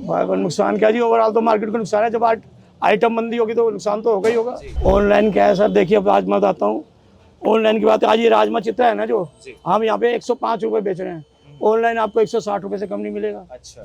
भाई नुकसान क्या जी, ओवरऑल तो मार्केट को नुकसान है। जब आइटम मंदी होगी तो नुकसान तो होगा ही होगा। ऑनलाइन क्या है सर, देखिए अब आज मैं बताता हूँ ऑनलाइन की बात। आज ये राजमा चित्रा है ना, जो हम यहाँ पे 105 रुपये बेच रहे हैं, ऑनलाइन आपको 160 रुपये से कम नहीं मिलेगा। अच्छा,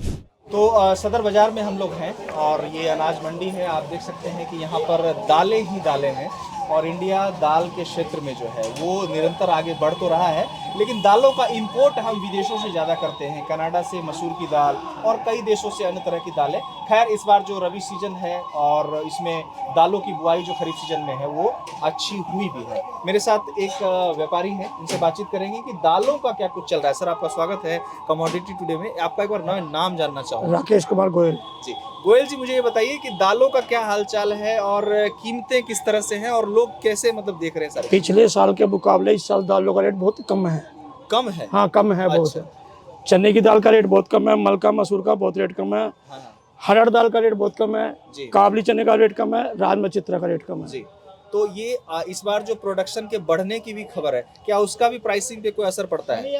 तो सदर बाजार में हम लोग हैं और ये अनाज मंडी है। आप देख सकते हैं कि यहाँ पर दालें ही दालें हैं और इंडिया दाल के क्षेत्र में जो है वो निरंतर आगे बढ़ तो रहा है, लेकिन दालों का इंपोर्ट हम विदेशों से ज़्यादा करते हैं। कनाडा से मसूर की दाल और कई देशों से अन्य तरह की दालें। खैर इस बार जो रबी सीजन है और इसमें दालों की बुआई जो खरीफ सीजन में है वो अच्छी हुई भी है। मेरे साथ एक व्यापारी हैं, इनसे बातचीत करेंगे कि दालों का क्या कुछ चल रहा है। सर आपका स्वागत है कमोडिटी टुडे में। आपका एक बार नाम जानना चाहूँगा। राकेश कुमार गोयल जी, गोयल जी मुझे ये बताइए कि दालों का क्या हालचाल है और कीमतें किस तरह से हैं और लोग कैसे मतलब देख रहे हैं सर? पिछले साल के मुकाबले इस साल दालों का रेट बहुत कम है। कम है? हाँ कम है बहुत। अच्छा। चने की दाल का रेट बहुत कम है, मलका मसूर का बहुत रेट कम है, हाँ। हरड़ दाल का रेट बहुत कम है, जी। काबली चने का रेट कम है, राजमा चित्रा का रेट कम है। जी, तो ये इस बार जो प्रोडक्शन के बढ़ने की भी खबर है, क्या उसका भी प्राइसिंग पे कोई असर पड़ता है?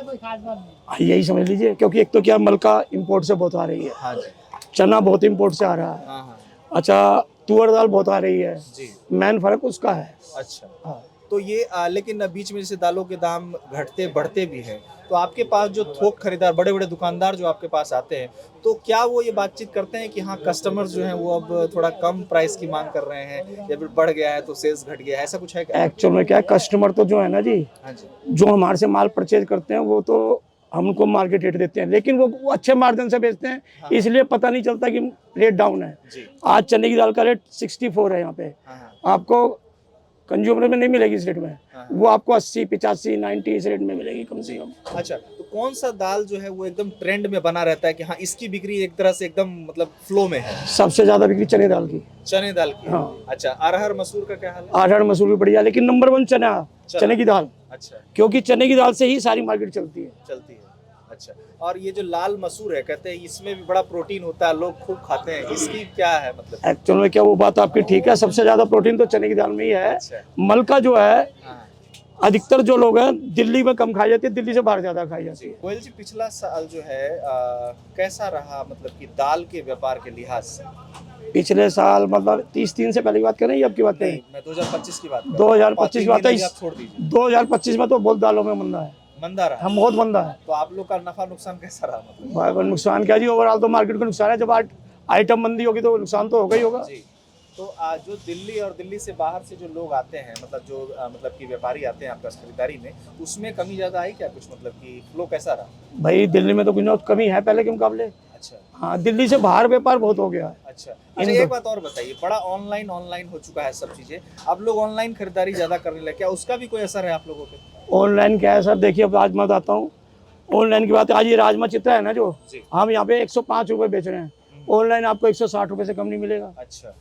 यही समझ लीजिए, क्योंकि एक तो क्या मलका इंपोर्ट से बहुत आ रही है, हाँ जी। चना बहुत इंपोर्ट से आ रहा है, हाँ हाँ। अच्छा तुअर दाल बहुत आ रही है जी। मेन फर्क उसका है। अच्छा। हाँ। तो ये लेकिन बीच में जैसे दालों के दाम घटते बढ़ते भी हैं, तो आपके पास जो थोक खरीदार बड़े बड़े दुकानदार जो आपके पास आते हैं, तो क्या वो ये बातचीत करते हैं कि हाँ कस्टमर्स जो हैं वो अब थोड़ा कम प्राइस की मांग कर रहे हैं या फिर बढ़ गया है तो सेल्स घट गया है, ऐसा कुछ है क्या? एक्चुअल में क्या है, कस्टमर तो जो है ना जी, हाँ जी। जो हमारे से माल परचेज करते हैं वो तो हम उनको मार्केट रेट देते हैं, लेकिन वो अच्छे मार्जिन से बेचते हैं। हाँ। इसलिए पता नहीं चलता कि रेट डाउन है। जी। आज चने की दाल का रेट 64 है यहाँ पे। हाँ। आपको कंज्यूमर में नहीं मिलेगी इस रेट में, हाँ। वो आपको 80 85 90 इस रेट में मिलेगी कम से कम। अच्छा, तो कौन सा दाल जो है वो एकदम ट्रेंड में बना रहता है कि हाँ इसकी बिक्री एक तरह से एकदम मतलब फ्लो में है? सबसे ज्यादा बिक्री चने दाल की। चने दाल की? हाँ। अच्छा, अरहर मसूर का क्या हाल है? अरहर मसूर भी बढ़िया, लेकिन नंबर 1 चने की दाल, अच्छा, क्योंकि चने की दाल से ही सारी मार्केट चलती है। चलती है। अच्छा, और ये जो लाल मसूर है कहते हैं इसमें भी बड़ा प्रोटीन होता है, लोग खूब खाते हैं, इसकी क्या है मतलब? एक्चुअल में क्या, वो बात आपकी ठीक है, सबसे ज्यादा प्रोटीन तो चने की दाल में ही है। अच्छा। मलका जो है हाँ। अधिकतर जो लोग हैं दिल्ली में कम खाई जाती है, दिल्ली से बाहर ज्यादा खाई जाती है। गोयल जी पिछला साल जो है कैसा रहा मतलब कि दाल के व्यापार के लिहाज से? पिछले साल मतलब 30 से पहले की बात करें या अब की बात करें? नहीं, मैं 2025 की बात कर रहा हूँ। 2025 की बात है। आप छोड़ दीजिए। 2025 में तो बहुत दालों में मंदा है, मंदा रहा। हम बहुत मंदा है। तो आप लोग का नफा नुकसान कैसा रहा मतलब? भाई नुकसान क्या जी, ओवरऑल तो मार्केट को नुकसान है। जब आइटम मंदी होगी तो नुकसान तो होगा ही होगा। जी। तो जो दिल्ली और दिल्ली से बाहर से जो लोग आते हैं मतलब जो मतलब कि व्यापारी आते हैं आपका खरीदारी में, उसमें कमी ज्यादा आई क्या कुछ मतलब कि फ्लो कैसा रहा? भाई दिल्ली में तो कुछ ना कुछ कमी है पहले के मुकाबले। अच्छा। हाँ, दिल्ली से बाहर व्यापार बहुत हो गया है। अच्छा, एक बात और बताइए, बड़ा ऑनलाइन हो चुका है सब चीजें, अब लोग ऑनलाइन खरीदारी ज्यादा करने लगे, क्या उसका भी कोई असर है आप लोगों पे? ऑनलाइन क्या है सर, देखिए अब आज मैं बताता हूँ ऑनलाइन की बात। आज ये राजमा चित्रा है ना, जो हम यहाँ पे 105 रुपये बेच रहे हैं, ऑनलाइन आपको 160 रुपये से कम नहीं मिलेगा। अच्छा।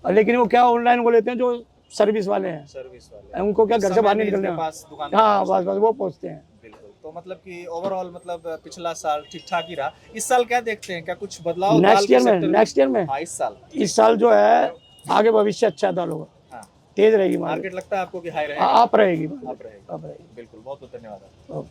लेकिन वो क्या ऑनलाइन वो लेते हैं जो सर्विस वाले हैं, सर्विस वाले उनको क्या घर से बाहर नहीं निकलने। हाँ बस बस वो पहुँचते हैं। बिल्कुल, तो मतलब कि ओवरऑल मतलब पिछला साल ठीक ठाक ही रहा। इस साल क्या देखते हैं, क्या कुछ बदलाव नेक्स्ट ईयर में? हाँ, इस साल जो है आगे भविष्य अच्छा है दालों का। हाँ। तेज रहेगी मार्केट लगता है आपको कि हाई रहेगा? आप रहेगी। बिल्कुल, बहुत बहुत धन्यवाद।